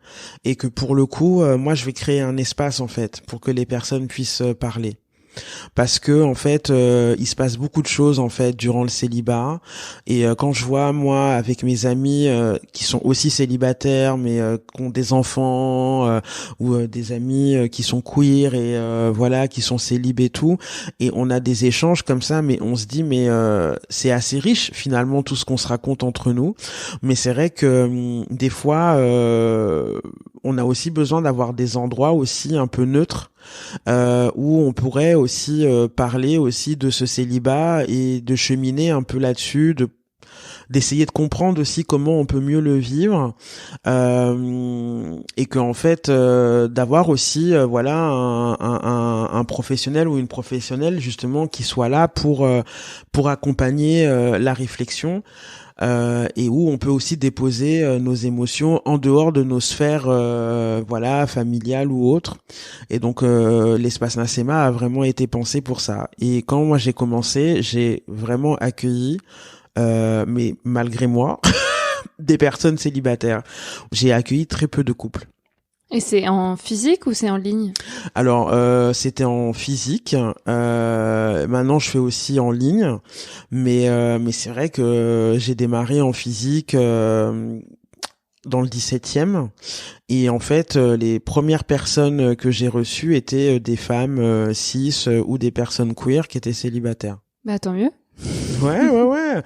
et que pour le coup, moi, je vais créer un espace en fait pour que les personnes puissent parler. Parce que en fait il se passe beaucoup de choses en fait durant le célibat et quand je vois moi avec mes amis qui sont aussi célibataires mais qui ont des enfants ou des amis qui sont queer et voilà qui sont célib et tout et on a des échanges comme ça mais on se dit mais c'est assez riche finalement tout ce qu'on se raconte entre nous mais c'est vrai que des fois on a aussi besoin d'avoir des endroits aussi un peu neutres où on pourrait aussi parler aussi de ce célibat et de cheminer un peu là-dessus, d'essayer de comprendre aussi comment on peut mieux le vivre et que en fait d'avoir aussi voilà un professionnel ou une professionnelle justement qui soit là pour accompagner la réflexion. Et où on peut aussi déposer nos émotions en dehors de nos sphères voilà familiales ou autres et donc l'espace Nasema a vraiment été pensé pour ça et quand moi j'ai commencé j'ai vraiment accueilli mais malgré moi des personnes célibataires. J'ai accueilli très peu de couples. Et c'est en physique ou c'est en ligne? Alors c'était en physique. Maintenant je fais aussi en ligne, mais c'est vrai que j'ai démarré en physique dans le 17e et en fait les premières personnes que j'ai reçues étaient des femmes cis ou des personnes queer qui étaient célibataires. Bah tant mieux. Ouais.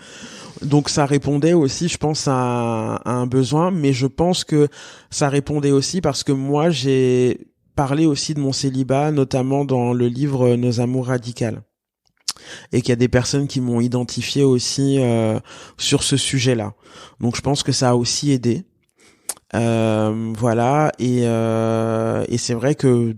Donc ça répondait aussi, je pense, à un besoin, mais je pense que ça répondait aussi parce que moi j'ai parlé aussi de mon célibat, notamment dans le livre Nos amours radicales, et qu'il y a des personnes qui m'ont identifié aussi sur ce sujet-là. Donc je pense que ça a aussi aidé. Voilà et c'est vrai que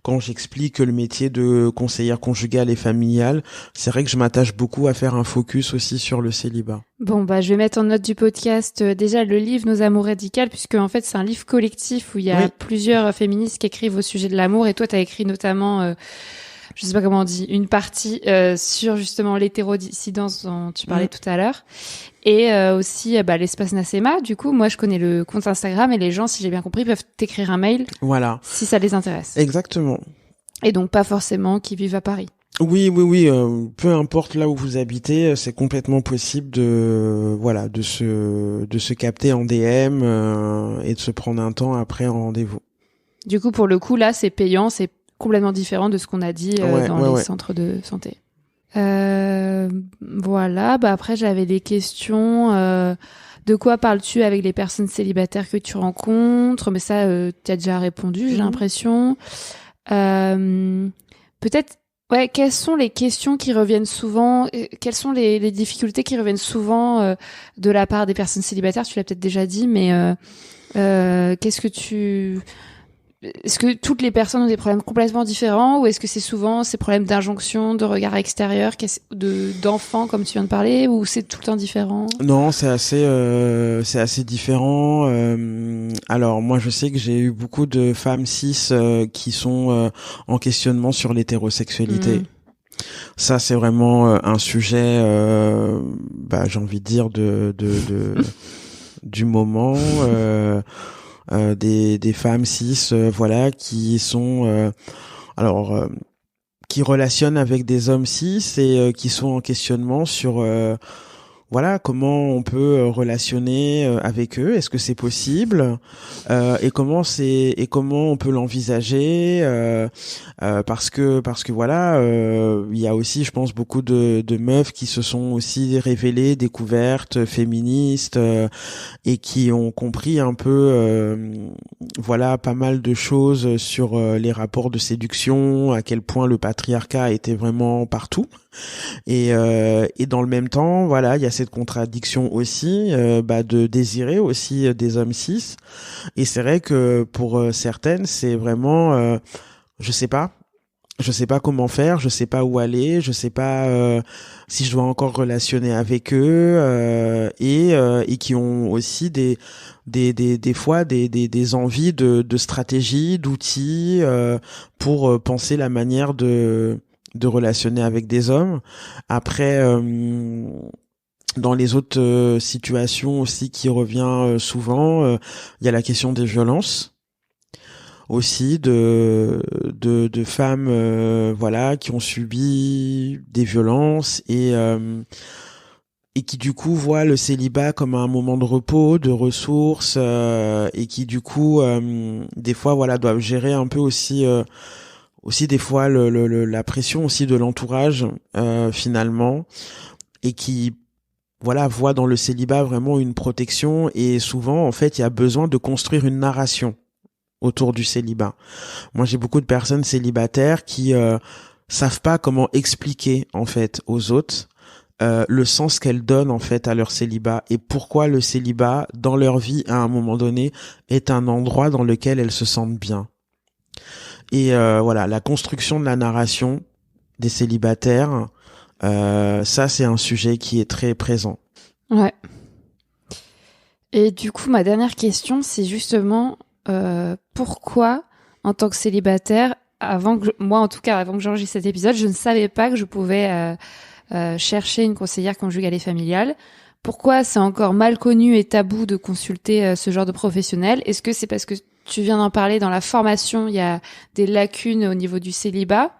quand j'explique le métier de conseillère conjugale et familiale, c'est vrai que je m'attache beaucoup à faire un focus aussi sur le célibat. Bon je vais mettre en note du podcast déjà le livre Nos amours radicales puisque en fait c'est un livre collectif où il y a plusieurs féministes qui écrivent au sujet de l'amour et toi t'as écrit notamment je sais pas comment on dit, une partie sur justement l'hétérodissidence dont tu parlais tout à l'heure. Et aussi l'espace Nasema. Du coup, moi, je connais le compte Instagram et les gens, si j'ai bien compris, peuvent t'écrire un mail. Voilà. Si ça les intéresse. Exactement. Et donc, pas forcément qu'ils vivent à Paris. Oui. Peu importe là où vous habitez, c'est complètement possible de se capter en DM et de se prendre un temps après en rendez-vous. Du coup, pour le coup, là, c'est payant, c'est complètement différent de ce qu'on a dit dans les centres de santé. Voilà, après j'avais des questions. De quoi parles-tu avec les personnes célibataires que tu rencontres? Mais ça, tu as déjà répondu, j'ai l'impression. Peut-être, quelles sont les questions qui reviennent souvent? Quelles sont les difficultés qui reviennent souvent de la part des personnes célibataires? Tu l'as peut-être déjà dit, mais qu'est-ce que tu... est-ce que toutes les personnes ont des problèmes complètement différents ou est-ce que c'est souvent ces problèmes d'injonction, de regard extérieur, d'enfants comme tu viens de parler, ou c'est tout le temps différent? Non, c'est assez différent. Alors moi, je sais que j'ai eu beaucoup de femmes cis qui sont en questionnement sur l'hétérosexualité. Ça, c'est vraiment un sujet, j'ai envie de dire du moment. Des femmes cis, voilà, qui sont qui relationnent avec des hommes cis et qui sont en questionnement sur voilà, comment on peut relationner avec eux, est-ce que c'est possible, et comment on peut l'envisager, parce que voilà, il y a aussi, je pense, beaucoup de meufs qui se sont aussi révélées découvertes féministes, et qui ont compris un peu voilà, pas mal de choses sur les rapports de séduction, à quel point le patriarcat était vraiment partout. Et dans le même temps, voilà, il y a cette contradiction aussi, de désirer aussi des hommes cis. Et c'est vrai que pour certaines, c'est vraiment, je sais pas comment faire, je sais pas où aller, je sais pas si je dois encore relationner avec eux, et qui ont aussi des fois des envies de stratégies, d'outils pour penser la manière de relationner avec des hommes. Après, dans les autres situations aussi qui revient souvent, il y a la question des violences aussi, de femmes voilà, qui ont subi des violences et qui du coup voient le célibat comme un moment de repos, de ressources, et qui du coup des fois voilà, doivent gérer un peu aussi des fois la pression aussi de l'entourage finalement, et qui voilà, voit dans le célibat vraiment une protection. Et souvent en fait il y a besoin de construire une narration autour du célibat. Moi j'ai beaucoup de personnes célibataires qui savent pas comment expliquer en fait aux autres le sens qu'elles donnent en fait à leur célibat, et pourquoi le célibat dans leur vie à un moment donné est un endroit dans lequel elles se sentent bien. Et voilà, la construction de la narration des célibataires, ça c'est un sujet qui est très présent. Ouais. Et du coup, ma dernière question, c'est justement pourquoi, en tant que célibataire, moi en tout cas, avant que j'enregistre cet épisode, je ne savais pas que je pouvais chercher une conseillère conjugale et familiale. Pourquoi c'est encore mal connu et tabou de consulter ce genre de professionnel? Est-ce que c'est parce que tu viens d'en parler, dans la formation, il y a des lacunes au niveau du célibat?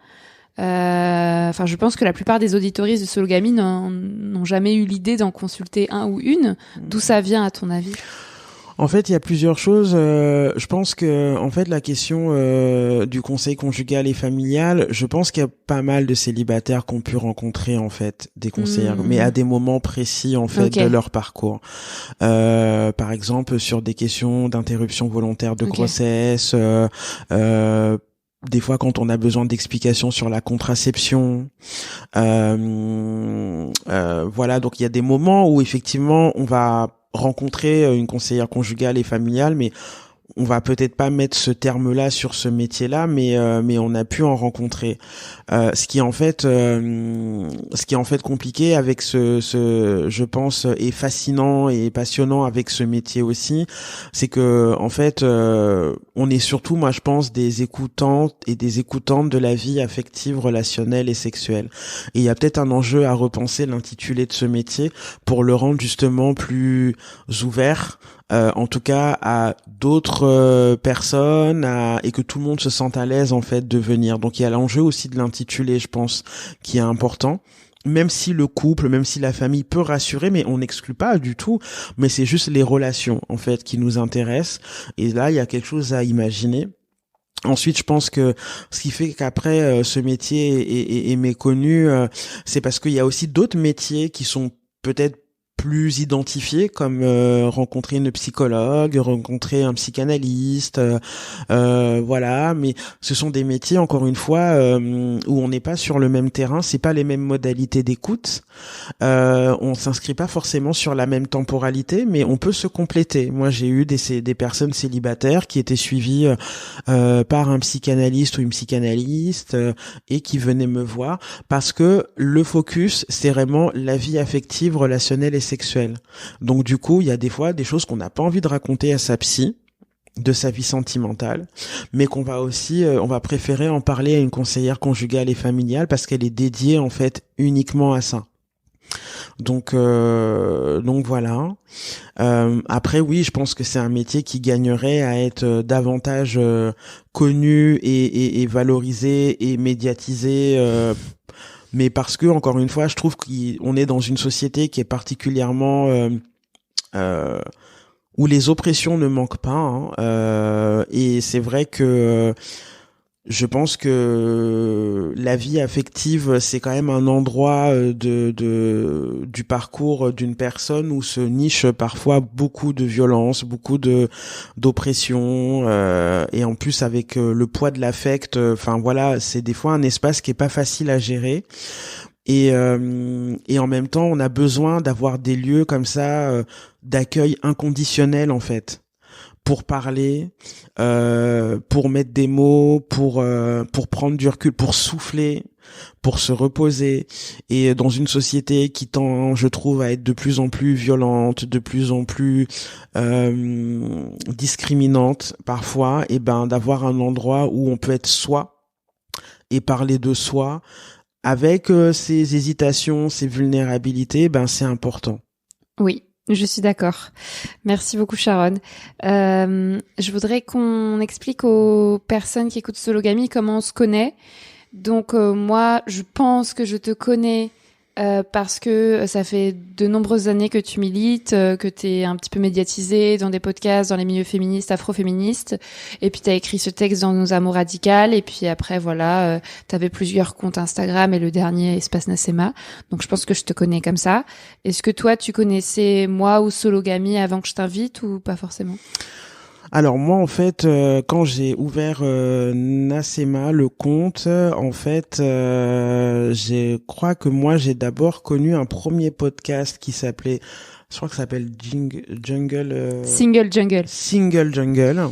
Je pense que la plupart des auditoristes de Sologamie n'ont jamais eu l'idée d'en consulter un ou une. D'où ça vient, à ton avis? En fait, il y a plusieurs choses. Je pense que, en fait, la question du conseil conjugal et familial, je pense qu'il y a pas mal de célibataires qui ont pu rencontrer en fait des conseillères, mais à des moments précis en fait de leur parcours. Par exemple, sur des questions d'interruption volontaire de grossesse. Des fois, quand on a besoin d'explications sur la contraception, voilà. Donc, il y a des moments où effectivement, on va rencontrer une conseillère conjugale et familiale, mais on va peut-être pas mettre ce terme-là sur ce métier-là, mais on a pu en rencontrer. Ce qui est en fait compliqué avec je pense, est fascinant et passionnant avec ce métier aussi, c'est que en fait, on est surtout, moi je pense, des écoutantes et des écoutantes de la vie affective, relationnelle et sexuelle. Et il y a peut-être un enjeu à repenser l'intitulé de ce métier pour le rendre justement plus ouvert. En tout cas à d'autres personnes, et que tout le monde se sente à l'aise en fait de venir. Donc il y a l'enjeu aussi de l'intitulé, je pense, qui est important. Même si le couple, même si la famille peut rassurer, mais on n'exclut pas du tout, mais c'est juste les relations en fait qui nous intéressent. Et là il y a quelque chose à imaginer. Ensuite, je pense que ce qui fait qu'après ce métier est méconnu, c'est parce qu'il y a aussi d'autres métiers qui sont peut-être plus identifiés, comme rencontrer une psychologue, rencontrer un psychanalyste, voilà. Mais ce sont des métiers, encore une fois, où on n'est pas sur le même terrain, c'est pas les mêmes modalités d'écoute, on s'inscrit pas forcément sur la même temporalité, mais on peut se compléter. Moi, j'ai eu des personnes célibataires qui étaient suivies par un psychanalyste ou une psychanalyste et qui venaient me voir parce que le focus, c'est vraiment la vie affective, relationnelle et sexuelle. Donc du coup, il y a des fois des choses qu'on n'a pas envie de raconter à sa psy, de sa vie sentimentale, mais qu'on va aussi, on va préférer en parler à une conseillère conjugale et familiale parce qu'elle est dédiée en fait uniquement à ça. Donc voilà. Après oui, je pense que c'est un métier qui gagnerait à être davantage connu et valorisé et médiatisé. Mais parce que encore une fois, je trouve qu'on est dans une société qui est particulièrement où les oppressions ne manquent pas. Et c'est vrai que je pense que la vie affective, c'est quand même un endroit du parcours d'une personne où se niche parfois beaucoup de violence, beaucoup d'oppression, et en plus avec le poids de l'affect, enfin voilà, c'est des fois un espace qui est pas facile à gérer. Et en même temps, on a besoin d'avoir des lieux comme ça d'accueil inconditionnel en fait. Pour parler, pour mettre des mots, pour prendre du recul, pour souffler, pour se reposer. Et dans une société qui tend, je trouve, à être de plus en plus violente, de plus en plus discriminante parfois, et ben d'avoir un endroit où on peut être soi et parler de soi avec ses hésitations, ses vulnérabilités, ben c'est important. Oui. Je suis d'accord. Merci beaucoup, Sharon. Je voudrais qu'on explique aux personnes qui écoutent Sologamie comment on se connaît. Donc, moi, je pense que je te connais parce que ça fait de nombreuses années que tu milites, que tu es un petit peu médiatisée dans des podcasts, dans les milieux féministes, afroféministes. Et puis, tu as écrit ce texte dans Nos Amours Radicales. Et puis après, voilà, tu avais plusieurs comptes Instagram et le dernier, Espace Nassema. Donc, je pense que je te connais comme ça. Est-ce que toi, tu connaissais moi ou Sologamie avant que je t'invite ou pas forcément ? Alors moi en fait quand j'ai ouvert Nassema le compte en fait je crois que moi j'ai d'abord connu un premier podcast qui s'appelait, je crois que ça s'appelle Single Jungle.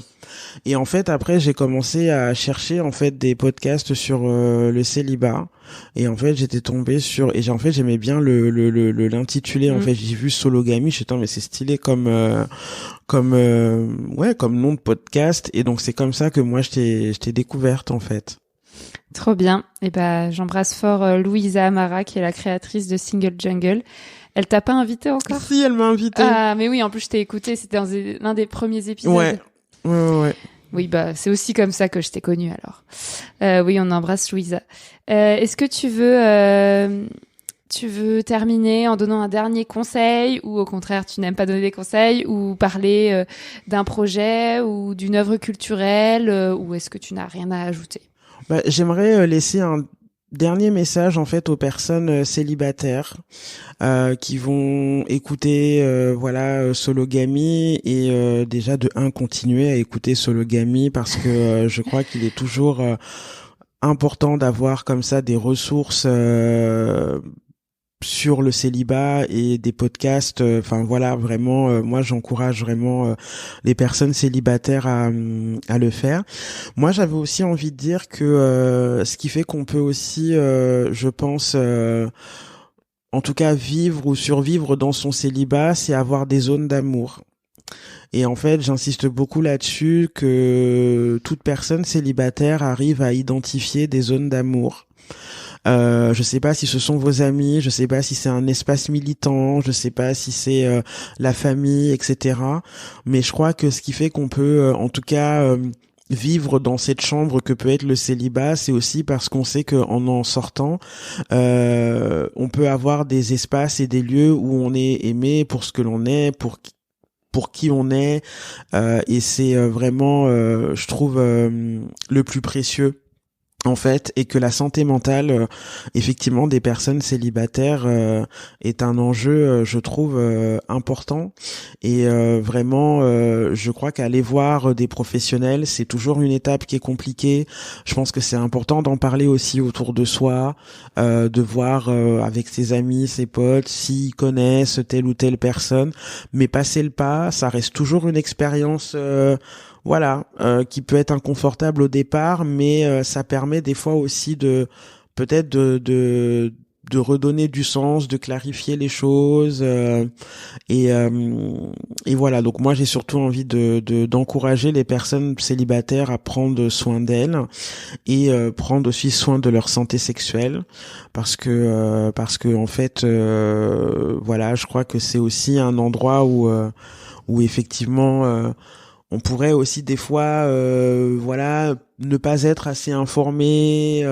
Et en fait après j'ai commencé à chercher en fait des podcasts sur le célibat et en fait j'étais tombé sur et en fait j'aimais bien l'intitulé en fait j'ai vu Sologamie, je me mais c'est stylé comme nom de podcast et donc c'est comme ça que moi je t'ai découverte en fait. Trop bien. Et ben j'embrasse fort Louisa Amara qui est la créatrice de Single Jungle. Elle t'a pas invité encore ? Si, elle m'a invité. Ah mais oui, en plus je t'ai écouté, c'était dans l'un des premiers épisodes. Ouais. Oui, bah c'est aussi comme ça que je t'ai connue alors. Oui, on embrasse Louisa. Est-ce que tu veux terminer en donnant un dernier conseil ou au contraire tu n'aimes pas donner des conseils ou parler d'un projet ou d'une œuvre culturelle ou est-ce que tu n'as rien à ajouter ? J'aimerais laisser un dernier message en fait aux personnes célibataires qui vont écouter Sologamie et déjà de continuer à écouter Sologamie parce que je crois qu'il est toujours important d'avoir comme ça des ressources sur le célibat et des podcasts, vraiment moi j'encourage vraiment les personnes célibataires à le faire. Moi j'avais aussi envie de dire que ce qui fait qu'on peut aussi je pense en tout cas vivre ou survivre dans son célibat, c'est avoir des zones d'amour. Et en fait, j'insiste beaucoup là-dessus que toute personne célibataire arrive à identifier des zones d'amour. Je sais pas si ce sont vos amis, je sais pas si c'est un espace militant, je sais pas si c'est la famille, etc. Mais je crois que ce qui fait qu'on peut, en tout cas, vivre dans cette chambre que peut être le célibat, c'est aussi parce qu'on sait qu'en sortant, on peut avoir des espaces et des lieux où on est aimé pour ce que l'on est, pour qui on est, et c'est vraiment, je trouve, le plus précieux. en fait, et que la santé mentale, effectivement, des personnes célibataires est un enjeu, je trouve, important. Et vraiment, je crois qu'aller voir des professionnels, c'est toujours une étape qui est compliquée. Je pense que c'est important d'en parler aussi autour de soi, de voir avec ses amis, ses potes, s'ils connaissent telle ou telle personne. Mais passer le pas, ça reste toujours une expérience qui peut être inconfortable au départ, mais ça permet des fois aussi de peut-être de redonner du sens, de clarifier les choses et voilà. Donc moi j'ai surtout envie d'encourager les personnes célibataires à prendre soin d'elles et prendre aussi soin de leur santé sexuelle parce que en fait je crois que c'est aussi un endroit où effectivement on pourrait aussi des fois ne pas être assez informé.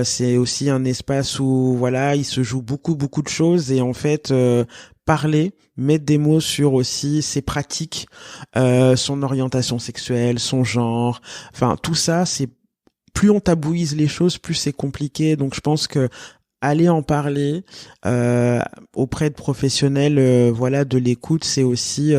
C'est aussi un espace où il se joue beaucoup de choses et en fait parler, mettre des mots sur aussi ses pratiques, son orientation sexuelle, son genre, enfin tout ça, c'est plus on tabouise les choses, plus c'est compliqué. Donc je pense que aller en parler auprès de professionnels de l'écoute, c'est aussi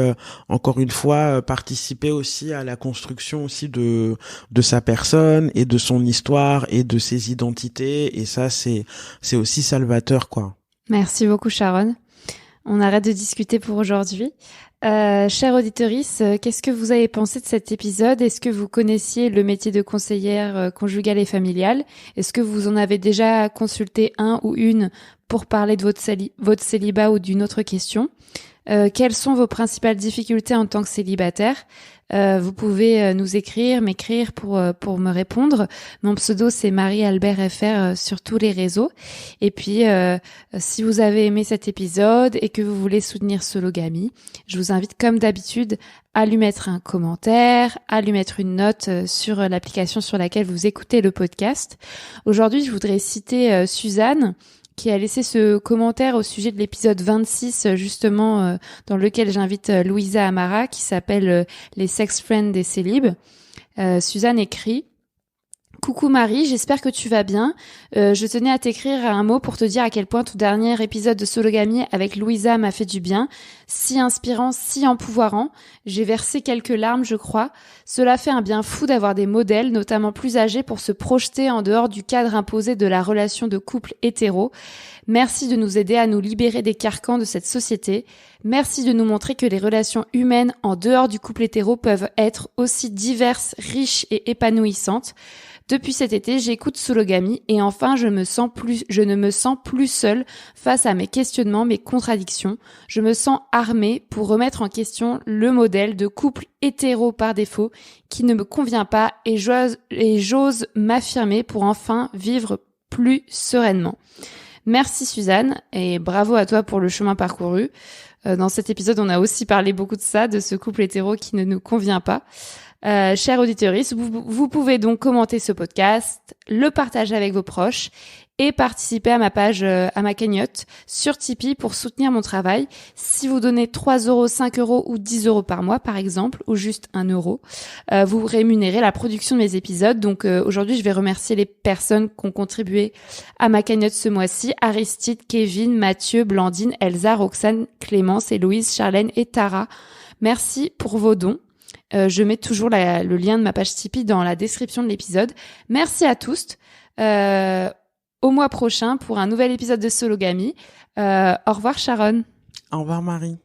encore une fois participer aussi à la construction aussi de sa personne et de son histoire et de ses identités, et ça c'est aussi salvateur, quoi. Merci beaucoup Sharon. On arrête de discuter pour aujourd'hui. Chère auditorice, qu'est-ce que vous avez pensé de cet épisode? Est-ce que vous connaissiez le métier de conseillère conjugale et familiale? Est-ce que vous en avez déjà consulté un ou une pour parler de votre célibat ou d'une autre question? Quelles sont vos principales difficultés en tant que célibataire? Vous pouvez m'écrire pour me répondre. Mon pseudo c'est Marie-Albert FR sur tous les réseaux. Et puis si vous avez aimé cet épisode et que vous voulez soutenir Sologamie, je vous invite comme d'habitude à lui mettre un commentaire, à lui mettre une note sur l'application sur laquelle vous écoutez le podcast. Aujourd'hui, je voudrais citer Suzanne, qui a laissé ce commentaire au sujet de l'épisode 26, justement, dans lequel j'invite Louisa Amara, qui s'appelle Les Sex Friends des Célibes. Suzanne écrit: Coucou Marie, j'espère que tu vas bien. Je tenais à t'écrire un mot pour te dire à quel point ton dernier épisode de Sologamie avec Louisa m'a fait du bien. Si inspirant, si empouvoirant. J'ai versé quelques larmes, je crois. Cela fait un bien fou d'avoir des modèles, notamment plus âgés, pour se projeter en dehors du cadre imposé de la relation de couple hétéro. Merci de nous aider à nous libérer des carcans de cette société. Merci de nous montrer que les relations humaines en dehors du couple hétéro peuvent être aussi diverses, riches et épanouissantes. Depuis cet été, j'écoute Sologamie et enfin je ne me sens plus seule face à mes questionnements, mes contradictions. Je me sens armée pour remettre en question le modèle de couple hétéro par défaut qui ne me convient pas et j'ose m'affirmer pour enfin vivre plus sereinement. Merci Suzanne et bravo à toi pour le chemin parcouru. Dans cet épisode, on a aussi parlé beaucoup de ça, de ce couple hétéro qui ne nous convient pas. Chers auditeurs, vous pouvez donc commenter ce podcast, le partager avec vos proches et participer à ma page, à ma cagnotte sur Tipeee pour soutenir mon travail. Si vous donnez 3 €, 5 € ou 10 € par mois, par exemple, ou juste 1 €, vous rémunérez la production de mes épisodes. Donc aujourd'hui, je vais remercier les personnes qui ont contribué à ma cagnotte ce mois-ci: Aristide, Kevin, Mathieu, Blandine, Elsa, Roxane, Clémence, Héloïse, Charlène et Tara. Merci pour vos dons. Je mets toujours le lien de ma page Tipeee dans la description de l'épisode. Merci à tous. Au mois prochain pour un nouvel épisode de Sologamie. Au revoir Sharon. Au revoir Marie.